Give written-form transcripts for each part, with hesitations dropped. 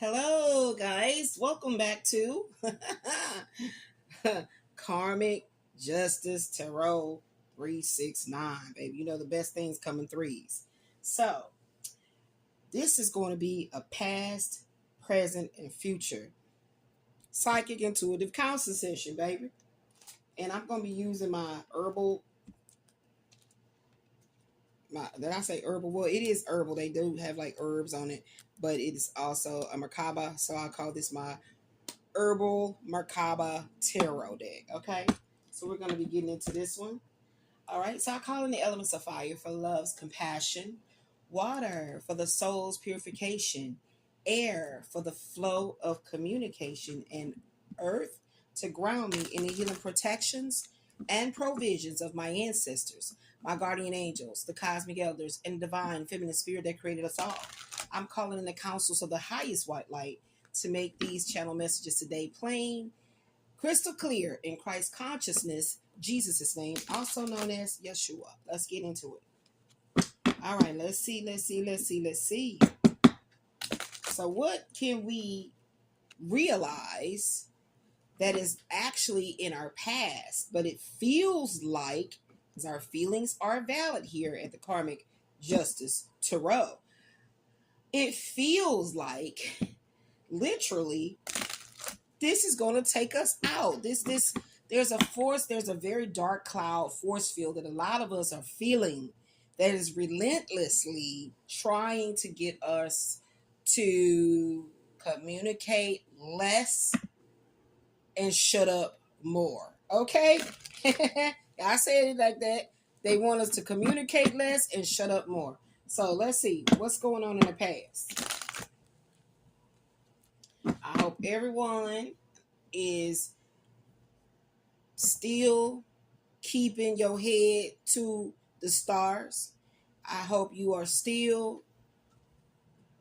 Hello, guys. Welcome back to Karmic Justice Tarot 369, baby. You know the best things come in threes. So, this is going to be a past, present, and future psychic intuitive counseling session, baby. And I'm going to be using my herbal. Did I say herbal? Well, it is herbal. They do have like herbs on it, but it is also a Merkaba. So I call this my herbal Merkaba tarot deck. Okay, so we're going to be getting into this one. All right, so I call in the elements of fire for love's compassion, water for the soul's purification, air for the flow of communication, and earth to ground me in the healing protections and provisions of my ancestors, my guardian angels, the cosmic elders, and divine feminine spirit that created us all. I'm calling in the councils of the highest white light to make these channel messages today plain, crystal clear in Christ consciousness, Jesus' name, also known as Yeshua. Let's get into it. All right, let's see. So what can we realize that is actually in our past, but it feels like, because our feelings are valid here at the Karmic Justice Tarot, it feels like literally this is going to take us out. There's a force, there's a very dark cloud force field that a lot of us are feeling that is relentlessly trying to get us to communicate less and shut up more. Okay? I said it like that. They want us to communicate less and shut up more. So let's see what's going on in the past. I hope everyone is still keeping your head to the stars. I hope you are still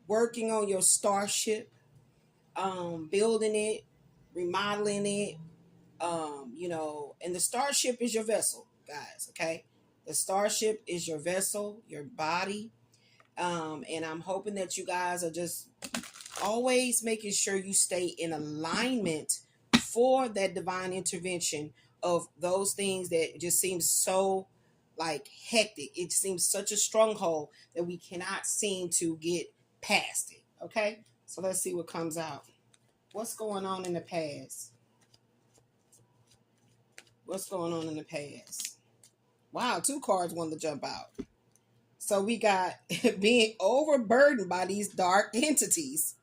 working on your starship, building it, remodeling it, and the starship is your vessel, guys, okay? The starship is your vessel, your body, and I'm hoping that you guys are just always making sure you stay in alignment for that divine intervention of those things that just seem so like hectic. It seems such a stronghold that we cannot seem to get past it. Okay, so let's see what comes out. What's going on in the past? What's going on in the past? Wow, two cards wanted to jump out. So we got being overburdened by these dark entities.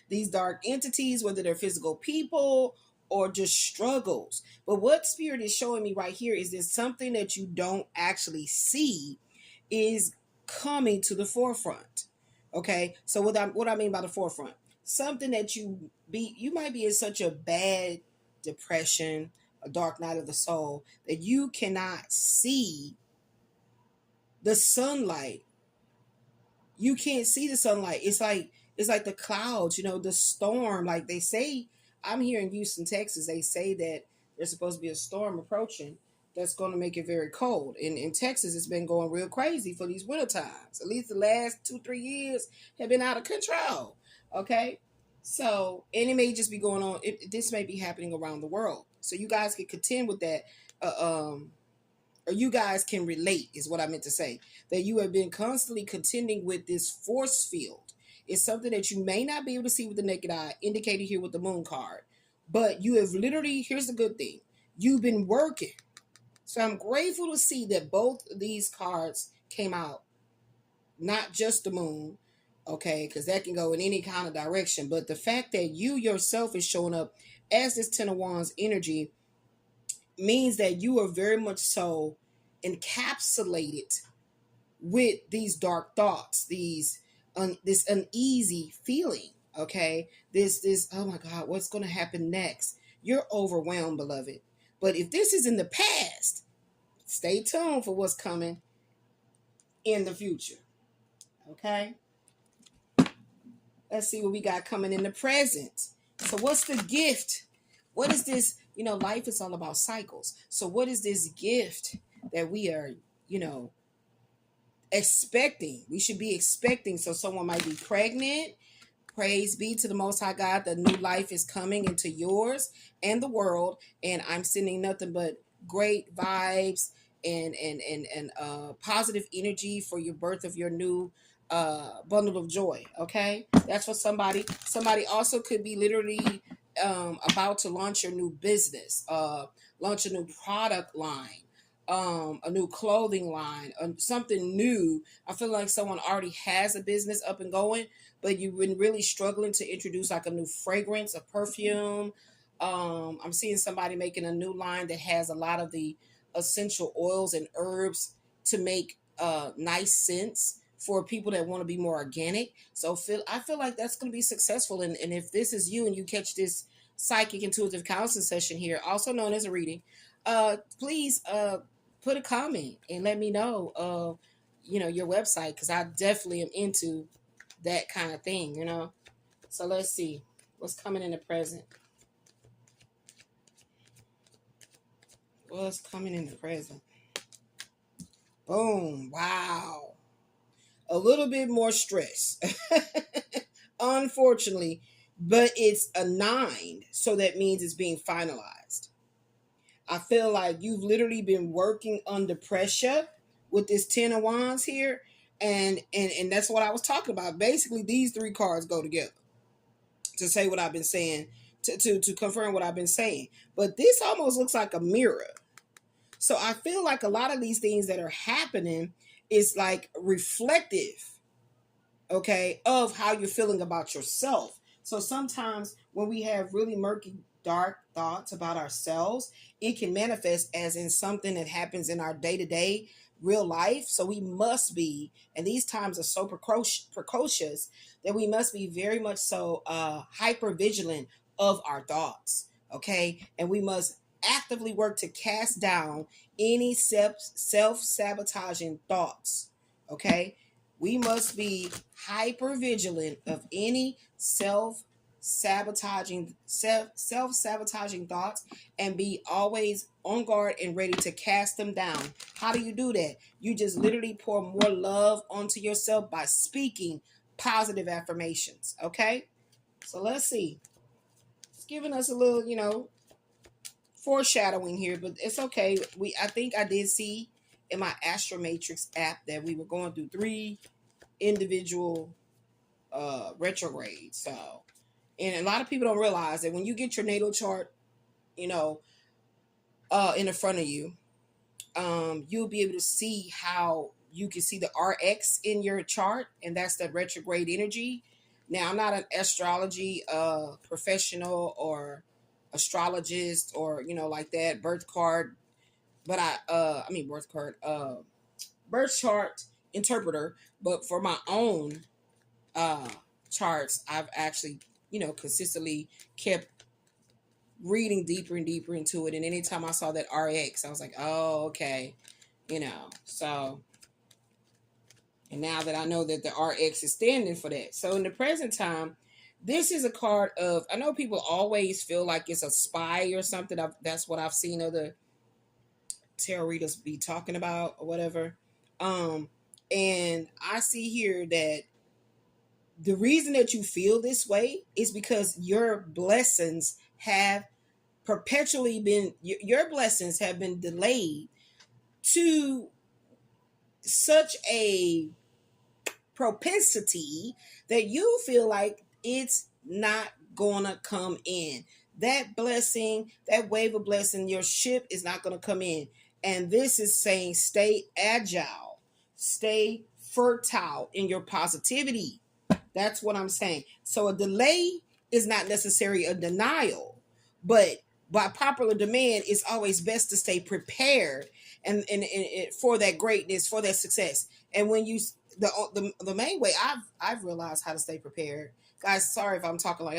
These dark entities, whether they're physical people or just struggles. But what Spirit is showing me right here is there's something that you don't actually see is coming to the forefront. Okay, so what I mean by the forefront, something that you might be in such a bad depression, a dark night of the soul, that you cannot see the sunlight. You can't see the sunlight. It's like the clouds, the storm. Like they say, I'm here in Houston, Texas. They say that there's supposed to be a storm approaching that's going to make it very cold. In Texas, it's been going real crazy for these winter times. At least the last 2-3 years have been out of control. Okay, so and it may just be going on. This may be happening around the world. So you guys can contend with that. Or you guys can relate, is what I meant to say, that you have been constantly contending with this force field. It's something that you may not be able to see with the naked eye, indicated here with the moon card, but you have literally, here's the good thing, you've been working. So I'm grateful to see that both of these cards came out, not just the moon, okay, because that can go in any kind of direction, but the fact that you yourself is showing up as this Ten of Wands energy means that you are very much so encapsulated with these dark thoughts, this uneasy feeling. Okay, this oh my God, what's going to happen next? You're overwhelmed, beloved. But if this is in the past, stay tuned for what's coming in the future. Okay, let's see what we got coming in the present. So what's the gift? What is this? Life is all about cycles. So what is this gift that we are, expecting? We should be expecting. So someone might be pregnant. Praise be to the Most High God. The new life is coming into yours and the world, and I'm sending nothing but great vibes and positive energy for your birth of your new bundle of joy. Okay, that's for somebody. Somebody also could be literally about to launch your new business, launch a new product line, a new clothing line, something new. I feel like someone already has a business up and going, but you've been really struggling to introduce like a new fragrance, a perfume. I'm seeing somebody making a new line that has a lot of the essential oils and herbs to make nice scents for people that want to be more organic. So I feel like that's going to be successful. And if this is you and you catch this psychic intuitive counseling session here, also known as a reading, please put a comment and let me know, your website, because I definitely am into that kind of thing. So let's see what's coming in the present. What's coming in the present? Boom. Wow. A little bit more stress. Unfortunately, but it's a 9, so that means it's being finalized. I feel like you've literally been working under pressure with this 10 of Wands here, and that's what I was talking about. Basically, these 3 cards go together to say what I've been saying, to confirm what I've been saying. But this almost looks like a mirror. So I feel like a lot of these things that are happening is like reflective, okay, of how you're feeling about yourself. So sometimes when we have really murky, dark thoughts about ourselves, it can manifest as in something that happens in our day-to-day real life. So we must be, and these times are so precocious that we must be very much so hyper vigilant of our thoughts, okay? And we must actively work to cast down any self-sabotaging thoughts, okay? We must be hyper vigilant of any self-sabotaging thoughts, and be always on guard and ready to cast them down. How do you do that? You just literally pour more love onto yourself by speaking positive affirmations, okay? So let's see. It's giving us a little, foreshadowing here, but it's okay. I think I did see in my Astro Matrix app that we were going through 3 individual retrogrades. So, and a lot of people don't realize that when you get your natal chart, in the front of you, you'll be able to see how you can see the RX in your chart, and that's the retrograde energy. Now, I'm not an astrology professional or astrologist or like that birth card, but birth chart interpreter. But for my own charts, I've actually consistently kept reading deeper and deeper into it, and anytime I saw that RX, I was like, oh, okay, so. And now that I know that the RX is standing for that. So in the present time, this is a card of, I know people always feel like it's a spy or something. That's what I've seen other tarot readers be talking about or whatever. And I see here that the reason that you feel this way is because your blessings have perpetually been, your blessings have been delayed to such a propensity that you feel like it's not gonna come in. That blessing, that wave of blessing, your ship is not gonna come in. And this is saying stay agile, stay fertile in your positivity. That's what I'm saying. So a delay is not necessarily a denial, but by popular demand, it's always best to stay prepared and for that greatness, for that success. And when you the main way I've realized how to stay prepared, guys. Sorry if I'm talking like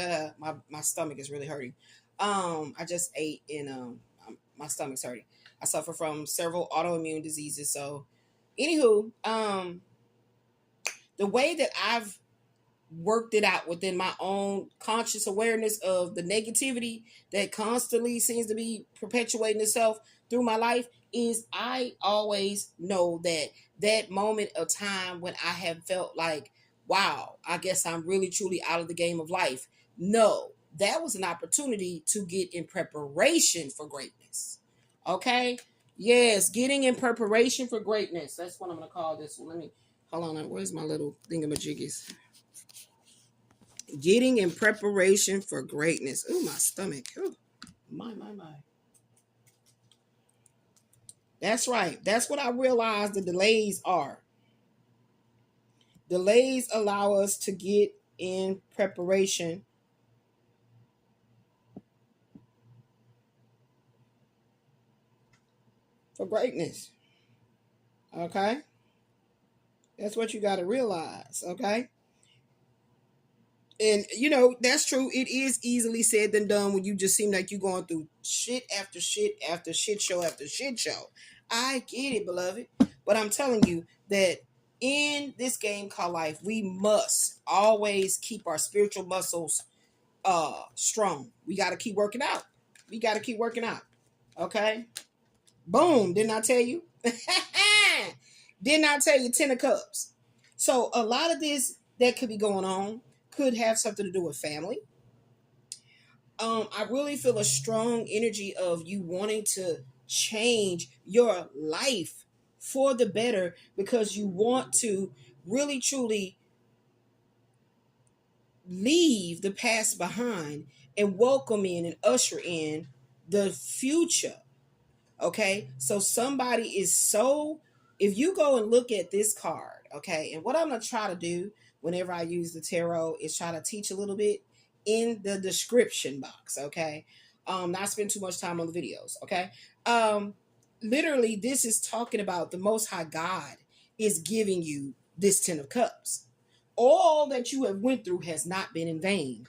my stomach is really hurting. I just ate and my stomach's hurting. I suffer from several autoimmune diseases. So, anywho, the way that I've worked it out within my own conscious awareness of the negativity that constantly seems to be perpetuating itself through my life is I always know that moment of time when I have felt like wow, I guess I'm really truly out of the game of life. No, that was an opportunity to get in preparation for greatness. Okay? Yes, getting in preparation for greatness. That's what I'm going to call this one. Let me, hold on. Where's my little thingamajiggies? Getting in preparation for greatness. Ooh, my stomach. Ooh, my. That's right. That's what I realized the delays are. Delays allow us to get in preparation for greatness. Okay? That's what you got to realize. Okay? And that's true. It is easily said than done when you just seem like you're going through shit after shit after shit show after shit show. I get it, beloved. But I'm telling you that in this game called life, we must always keep our spiritual muscles strong. We got to keep working out. We got to keep working out. Okay? Boom. Didn't I tell you? Didn't I tell you 10 of cups? So a lot of this that could be going on could have something to do with family. I really feel a strong energy of you wanting to change your life for the better because you want to really truly leave the past behind and welcome in and usher in the future. Okay, so somebody is so, if you go and look at this card, okay, and what I'm going to try to do whenever I use the tarot is try to teach a little bit in the description box. Okay, not spend too much time on the videos. Okay, um literally this is talking about the Most High God is giving you this 10 of cups. All that you have went through has not been in vain.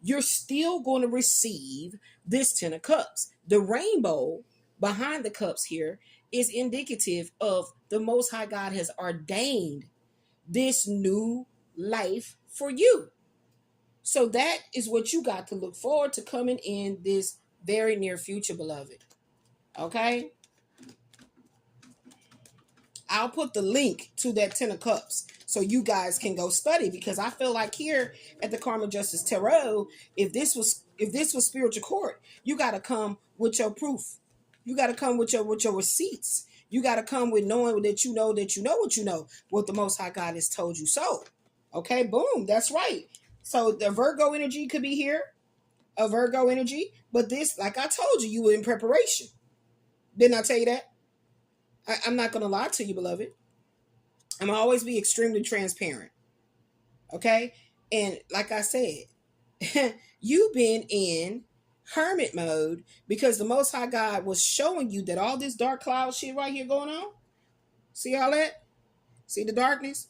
You're still going to receive this 10 of cups. The rainbow behind the cups here is indicative of the Most High God has ordained this new life for you. So that is what you got to look forward to coming in this very near future, beloved. Okay? I'll put the link to that 10 of cups so you guys can go study, because I feel like here at the Karma Justice Tarot, if this was spiritual court, you got to come with your proof. You got to come with your receipts. You got to come with knowing that you know what the Most High God has told you. So, okay, boom, that's right. So the Virgo energy could be here, a Virgo energy, but this, like I told you, you were in preparation. Didn't I tell you that? I'm not going to lie to you, beloved. I'm gonna always be extremely transparent. Okay? And like I said, you've been in hermit mode because the Most High God was showing you that all this dark cloud shit right here going on. See all that? See the darkness?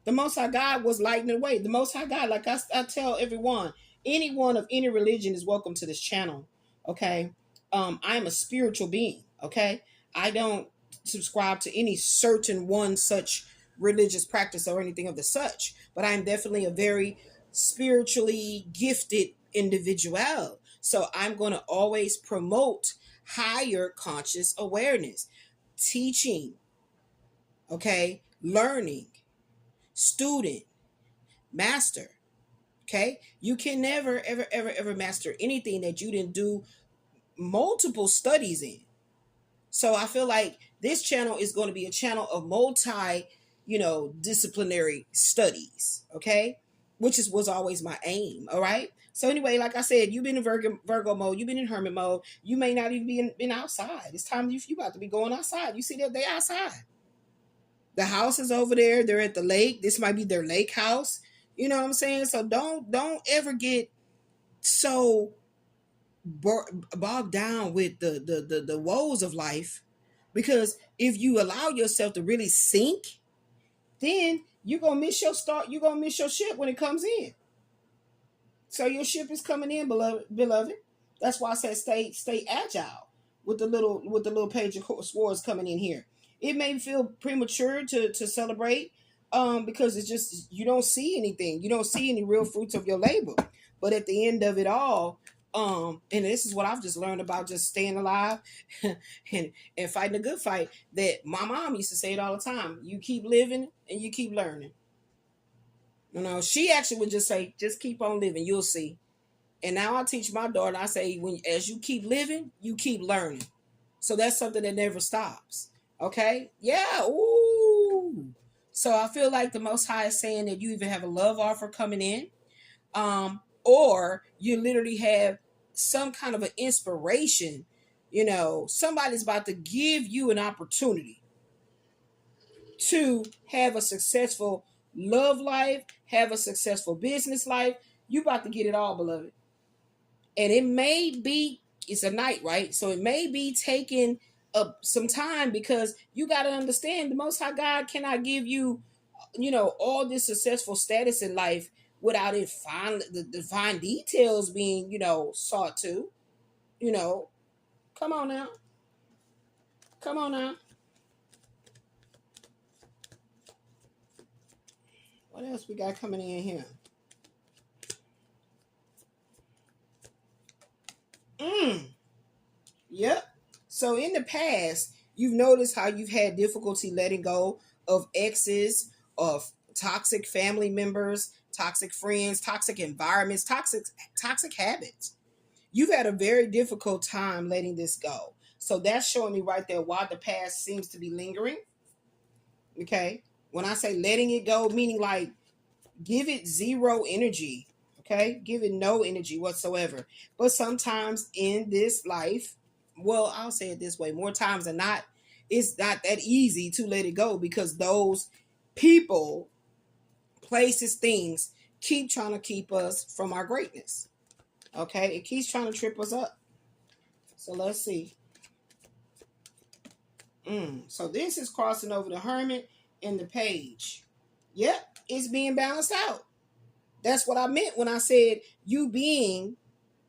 The Most High God was lighting away. The Most High God, like I tell everyone, anyone of any religion is welcome to this channel. Okay? I am a spiritual being. Okay? I don't subscribe to any certain one such religious practice or anything of the such, but I am definitely a very spiritually gifted individual. So I'm going to always promote higher conscious awareness, teaching, okay, learning, student, master. Okay, you can never ever master anything that you didn't do multiple studies in. So I feel like this channel is going to be a channel of multi, disciplinary studies. Okay, which was always my aim. All right. So anyway, like I said, you've been in Virgo mode, you've been in hermit mode. You may not even be been outside. It's time you about to be going outside. You see that they outside. The house is over there. They're at the lake. This might be their lake house. You know what I'm saying? So don't ever get so bogged down with the woes of life, because if you allow yourself to really sink, then you're gonna miss your start. You're gonna miss your ship when it comes in. So your ship is coming in, beloved. That's why I said stay agile with the little page of swords coming in here. It may feel premature to celebrate, because it's just you don't see anything. You don't see any real fruits of your labor. But at the end of it all, and this is what I've just learned about just staying alive and fighting a good fight. That my mom used to say it all the time. You keep living and you keep learning. You know, she actually would just say, just keep on living, you'll see. And now I teach my daughter, I say, when as you keep living, you keep learning. So that's something that never stops. Okay? Yeah. Ooh. So I feel like the Most High is saying that you even have a love offer coming in, or you literally have some kind of an inspiration. You know, somebody's about to give you an opportunity to have a successful love life, have a successful business life. You about to get it all, beloved. And it may be, it's a night, right? So it may be taking up some time, because you got to understand the Most High God cannot give you, you know, all this successful status in life without it finally the divine details being, you know, sought to. You know, come on now, come on now. What else we got coming in here? Yep. So in the past, you've noticed how you've had difficulty letting go of exes, of toxic family members, toxic friends, toxic environments, toxic habits. You've had a very difficult time letting this go. So that's showing me right there why the past seems to be lingering. Okay. When I say letting it go, meaning like give it zero energy. Okay. Give it no energy whatsoever. But sometimes in this life, well, I'll say it this way, more times than not, it's not that easy to let it go, because those people, places, things keep trying to keep us from our greatness. Okay. It keeps trying to trip us up. So let's see. So this is crossing over the Hermit and the Page. Yep, it's being balanced out. That's what I meant when I said you being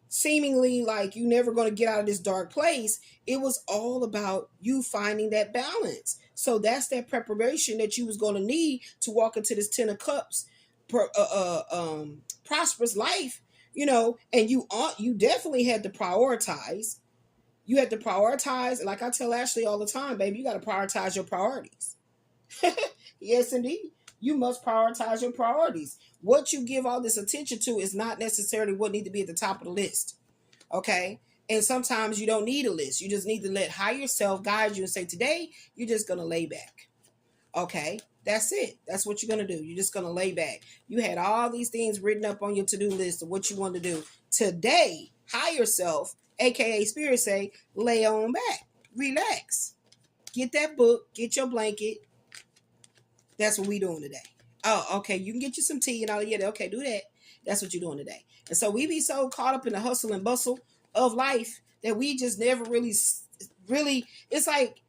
seemingly like you never going to get out of this dark place. It was all about you finding that balance. So that's that preparation that you was going to need to walk into this Ten of Cups, prosperous life. You know, and you definitely had to prioritize. You had to prioritize. Like I tell Ashley all the time, baby, you got to prioritize your priorities. Yes, indeed. You must prioritize your priorities. What you give all this attention to is not necessarily what need to be at the top of the list. Okay? And sometimes you don't need a list. You just need to let higher self guide you and say, today, you're just going to lay back. Okay? That's it. That's what you're going to do. You're just going to lay back. You had all these things written up on your to-do list of what you want to do. Today, higher self, aka spirit, say, lay on back. Relax. Get that book. Get your blanket. That's what we doing today. Oh, okay. You can get you some tea and all. Yeah, okay, do that. That's what you're doing today. And so we be so caught up in the hustle and bustle of life that we just never really. It's like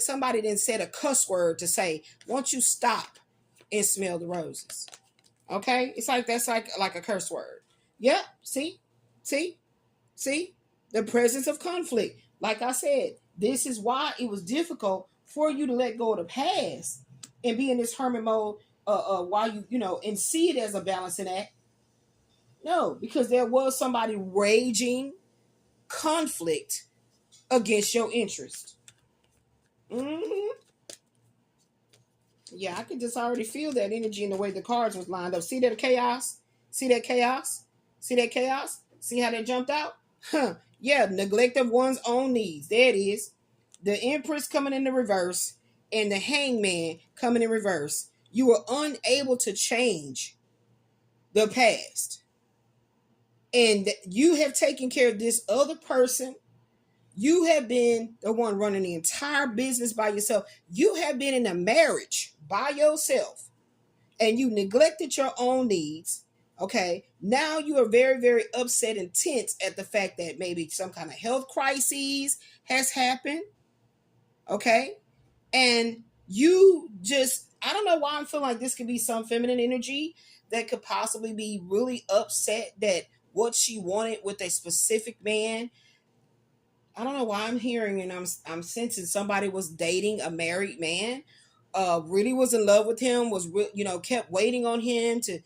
somebody then said a cuss word to say, "Won't you stop and smell the roses?" Okay, it's like that's like a curse word. Yep. See, see, the presence of conflict. Like I said, this is why it was difficult for you to let go of the past and be in this hermit mode. While you know, and see it as a balancing act. No, because there was somebody raging conflict against your interest. Mm-hmm. Yeah, I could just already feel that energy in the way the cards was lined up. See that chaos? See that chaos? See that chaos? See how they jumped out? Huh. Yeah, neglect of one's own needs. There it is. The Empress coming in the reverse and the Hangman coming in reverse. You were unable to change the past. And you have taken care of this other person. You have been the one running the entire business by yourself. You have been in a marriage by yourself and you neglected your own needs. Okay. Now you are very, very upset and tense at the fact that maybe some kind of health crisis has happened. Okay. And you just, I don't know why I'm feeling like this could be some feminine energy that could possibly be really upset that what she wanted with a specific man. I don't know why I'm hearing and I'm sensing somebody was dating a married man, really was in love with him, was kept waiting on him to,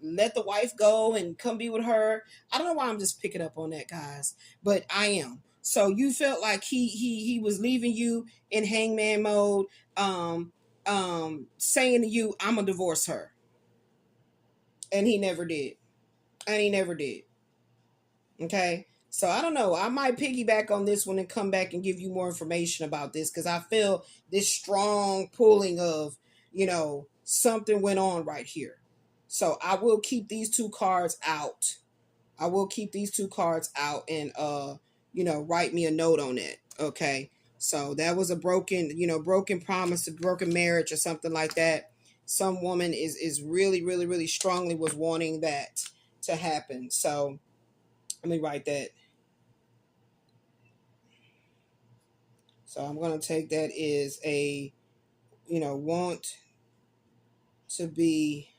let the wife go and come be with her. I don't know why I'm just picking up on that, guys, but I am. So you felt like he was leaving you in hangman mode, saying to you, I'm gonna divorce her. And he never did. And he never did. Okay. So I don't know. I might piggyback on this one and come back and give you more information about this because I feel this strong pulling of, something went on right here. So I will keep these two cards out. I will keep these two cards out and write me a note on it. Okay. So that was a broken promise, a broken marriage or something like that. Some woman is really, really, really strongly was wanting that to happen. So let me write that. So I'm going to take that as a, want to be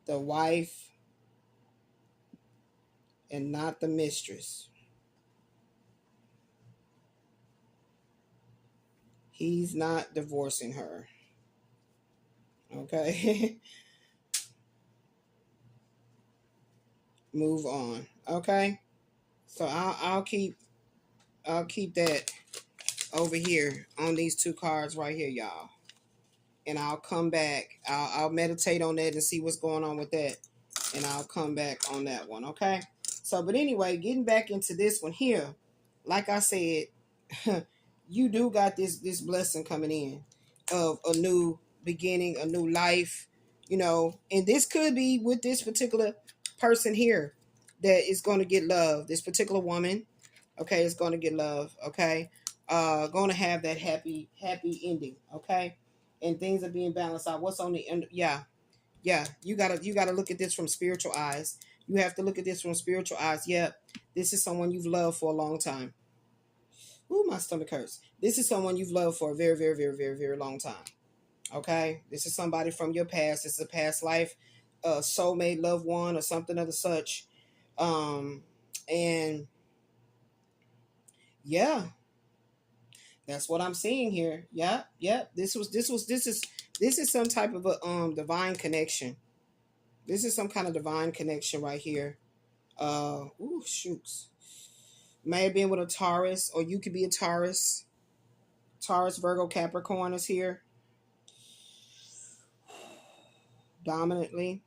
the wife and not the mistress. He's not divorcing her. Okay. Move on. Okay. So I'll keep that over here on these two cards right here, y'all. And I'll come back. I'll meditate on that and see what's going on with that. And I'll come back on that one. Okay. So, but anyway, getting back into this one here, like I said, you do got this blessing coming in of a new beginning, a new life, and this could be with this particular person here that is going to get love. This particular woman, okay, is going to get love, okay, going to have that happy ending, okay, and things are being balanced out. What's on the end? Yeah, you gotta look at this from spiritual eyes. You have to look at this from spiritual eyes. Yep, this is someone you've loved for a long time. Ooh, my stomach hurts. This is someone you've loved for a very, very, very, very, very long time. Okay, this is somebody from your past. This is a past life, soulmate, loved one, or something of the such. And yeah, that's what I'm seeing here. Yep, yep. This is some type of a divine connection. This is some kind of divine connection right here. Ooh, shoots. May have been with a Taurus, or you could be a Taurus. Taurus, Virgo, Capricorn is here dominantly.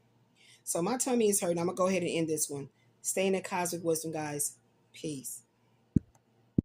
So my tummy is hurting. I'm gonna go ahead and end this one. Stay in the cosmic wisdom, guys. Peace.